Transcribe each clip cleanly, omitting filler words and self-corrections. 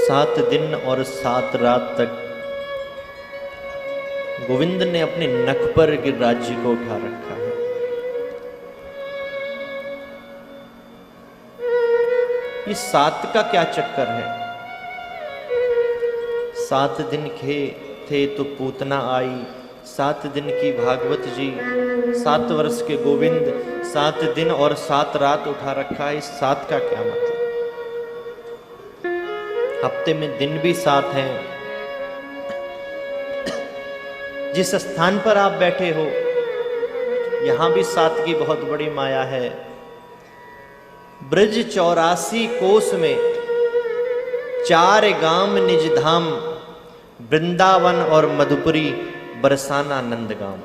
7 दिन और 7 रात तक गोविंद ने अपने नख पर गिरिराज जी को उठा रखा है। ये 7 का क्या चक्कर है? 7 दिन थे तो पूतना आई, 7 दिन की भागवत जी, 7 वर्ष के गोविंद, 7 दिन और 7 रात उठा रखा है। इस 7 का क्या मतलब? हफ्ते में दिन भी 7 हैं। जिस स्थान पर आप बैठे हो यहां भी 7 की बहुत बड़ी माया है। ब्रज 84 कोस में 4 गाम निज धाम, वृंदावन और मधुपुरी बरसाना नंदगाम।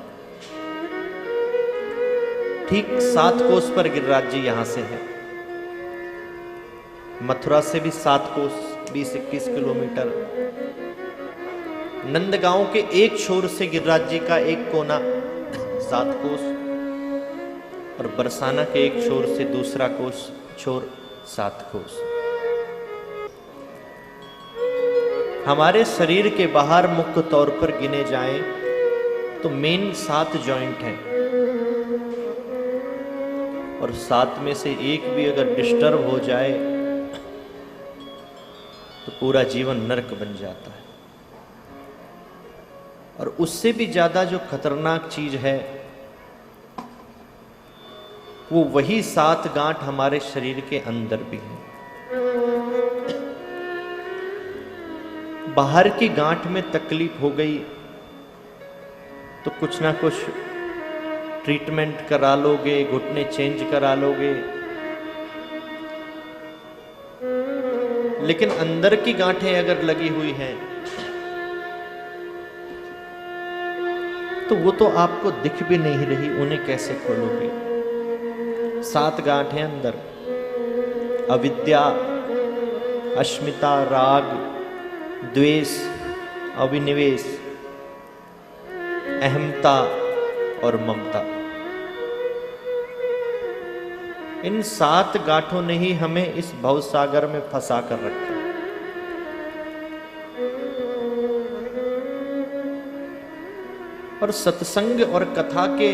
ठीक 7 कोस पर गिरिराज जी यहां से है। मथुरा से भी 7 कोस 20-21 किलोमीटर। नंदगांव के एक छोर से गिरिराज जी का एक कोना 7 कोस और बरसाना के एक छोर से दूसरा छोर 7 कोस। हमारे शरीर के बाहर मुख्य तौर पर गिने जाएं तो मेन 7 जॉइंट हैं और 7 में से एक भी अगर डिस्टर्ब हो जाए तो पूरा जीवन नरक बन जाता है। और उससे भी ज्यादा जो खतरनाक चीज है वो वही 7 गांठ हमारे शरीर के अंदर भी है। बाहर की गांठ में तकलीफ हो गई तो कुछ ना कुछ ट्रीटमेंट करा लोगे, घुटने चेंज करा लोगे, लेकिन अंदर की गांठें अगर लगी हुई हैं तो वो तो आपको दिख भी नहीं रही, उन्हें कैसे खोलोगे? 7 गांठें अंदर: अविद्या, अस्मिता, राग, द्वेष, अभिनिवेश, अहमता और ममता। इन 7 गांठों ने ही हमें इस भवसागर में फंसा कर रखा। और सत्संग और कथा के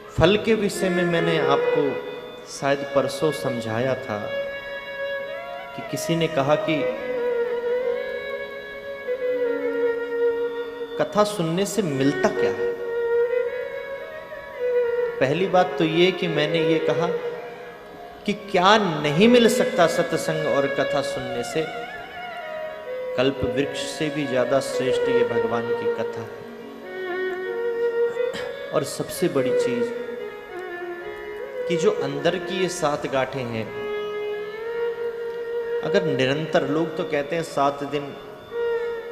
फल के विषय में मैंने आपको शायद परसों समझाया था कि किसी ने कहा कि कथा सुनने से मिलता क्या है। पहली बात तो ये कि मैंने ये कहा कि क्या नहीं मिल सकता सत्संग और कथा सुनने से। कल्प वृक्ष से भी ज्यादा श्रेष्ठ ये भगवान की कथा है। और सबसे बड़ी चीज कि जो अंदर की ये 7 गांठें हैं, अगर निरंतर, लोग तो कहते हैं 7 दिन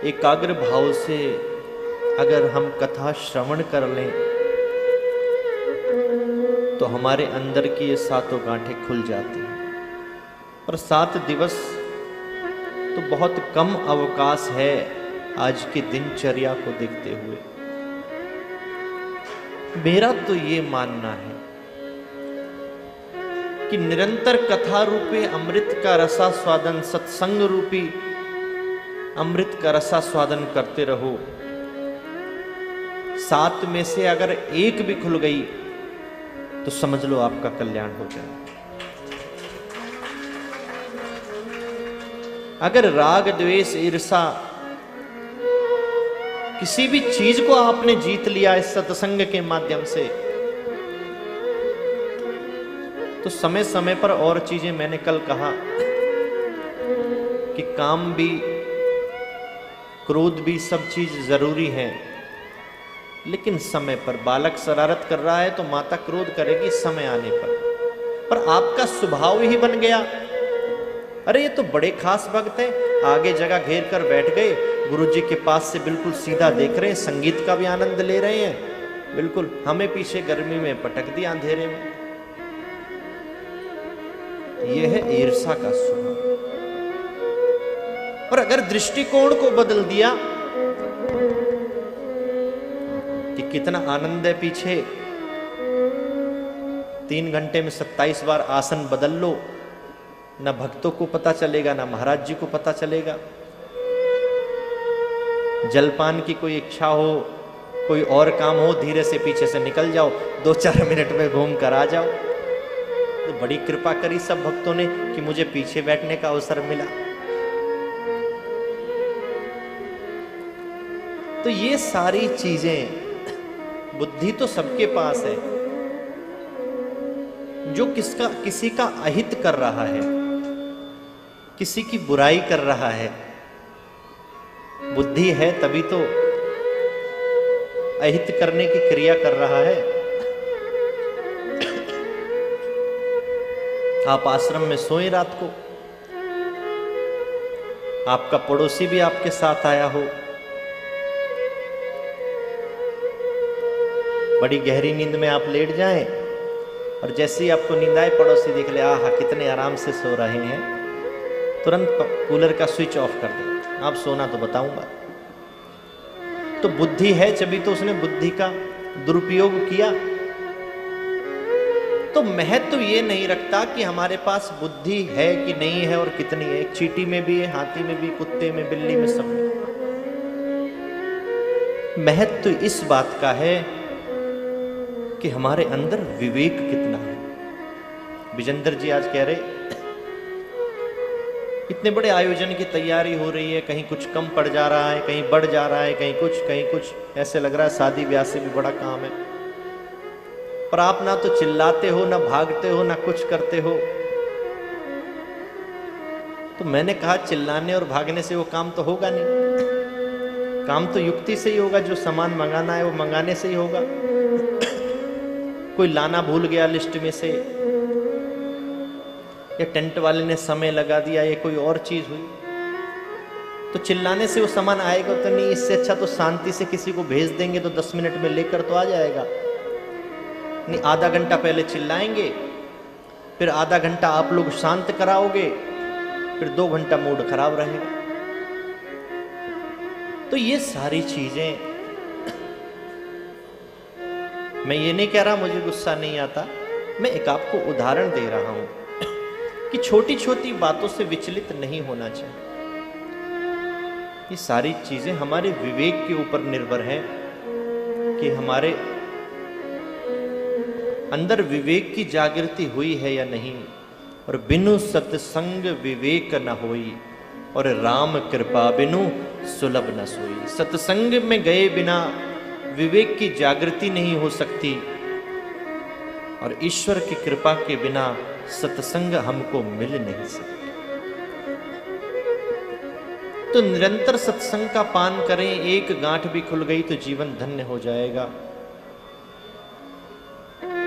एकाग्र भाव से अगर हम कथा श्रवण कर लें तो हमारे अंदर की ये 7 गांठें खुल जाती हैं। और 7 दिवस तो बहुत कम अवकाश है आज की दिनचर्या को देखते हुए। मेरा तो ये मानना है कि निरंतर कथा रूपी अमृत का रसास्वादन, सत्संग रूपी अमृत का रसास्वादन करते रहो। 7 में से अगर एक भी खुल गई तो समझ लो आपका कल्याण हो जाए। अगर राग, द्वेष, ईर्षा, किसी भी चीज को आपने जीत लिया इस सत्संग के माध्यम से, तो समय समय पर और चीजें, मैंने कल कहा कि काम भी, क्रोध भी, सब चीज जरूरी है, लेकिन समय पर। बालक शरारत कर रहा है तो माता क्रोध करेगी समय आने पर आपका स्वभाव ही बन गया, अरे ये तो बड़े खास भक्त हैं, आगे जगह घेर कर बैठ गए, गुरुजी के पास से बिल्कुल सीधा देख रहे हैं, संगीत का भी आनंद ले रहे हैं, बिल्कुल हमें पीछे गर्मी में पटक दिया अंधेरे में। यह है ईर्षा का स्वभाव। और अगर दृष्टिकोण को बदल दिया कि कितना आनंद है, पीछे 3 घंटे में 27 बार आसन बदल लो, ना भक्तों को पता चलेगा, ना महाराज जी को पता चलेगा। जलपान की कोई इच्छा हो, कोई और काम हो, धीरे से पीछे से निकल जाओ, 2-4 मिनट में घूम कर आ जाओ। तो बड़ी कृपा करी सब भक्तों ने कि मुझे पीछे बैठने का अवसर मिला। तो ये सारी चीजें, बुद्धि तो सबके पास है। जो किसी का अहित कर रहा है, किसी की बुराई कर रहा है, बुद्धि है तभी तो अहित करने की क्रिया कर रहा है। आप आश्रम में सोए रात को, आपका पड़ोसी भी आपके साथ आया हो, बड़ी गहरी नींद में आप लेट जाएं और जैसे ही आपको नींद आए पड़ोसी देख ले, आहा कितने आराम से सो रहे हैं, तुरंत कूलर का स्विच ऑफ कर दे। आप सोना तो बताऊंगा। तो बुद्धि है तभी तो उसने बुद्धि का दुरुपयोग किया। तो महत्व ये नहीं रखता कि हमारे पास बुद्धि है कि नहीं है और कितनी है। एक चींटी में भी है, हाथी में भी, कुत्ते में, बिल्ली में, सब में। महत्व इस बात का है कि हमारे अंदर विवेक कितना है। विजेंद्र जी आज कह रहे, इतने बड़े आयोजन की तैयारी हो रही है, कहीं कुछ कम पड़ जा रहा है, कहीं बढ़ जा रहा है, कहीं कुछ, ऐसे लग रहा है शादी ब्याह से भी बड़ा काम है। पर आप ना तो चिल्लाते हो, ना भागते हो, ना कुछ करते हो। तो मैंने कहा चिल्लाने और भागने से वो काम तो होगा नहीं। काम तो युक्ति से ही होगा। जो सामान मंगाना है वो मंगाने से ही होगा। कोई लाना भूल गया लिस्ट में से, या टेंट वाले ने समय लगा दिया, या कोई और चीज हुई, तो चिल्लाने से वो सामान आएगा तो नहीं। इससे अच्छा तो शांति से किसी को भेज देंगे तो 10 मिनट में लेकर तो आ जाएगा। नहीं, आधा घंटा पहले चिल्लाएंगे, फिर आधा घंटा आप लोग शांत कराओगे, फिर 2 घंटा मूड खराब रहेगा। तो ये सारी चीजें, मैं ये नहीं कह रहा मुझे गुस्सा नहीं आता, मैं एक आपको उदाहरण दे रहा हूं कि छोटी छोटी बातों से विचलित नहीं होना चाहिए। ये सारी चीजें हमारे विवेक के ऊपर निर्भर है कि हमारे अंदर विवेक की जागृति हुई है या नहीं। और बिनु सत्संग विवेक न होई, और राम कृपा बिनु सुलभ न सोई। सत्संग में गए बिना विवेक की जागृति नहीं हो सकती, और ईश्वर की कृपा के बिना सत्संग हमको मिल नहीं सकता। तो निरंतर सत्संग का पान करें। एक गांठ भी खुल गई तो जीवन धन्य हो जाएगा।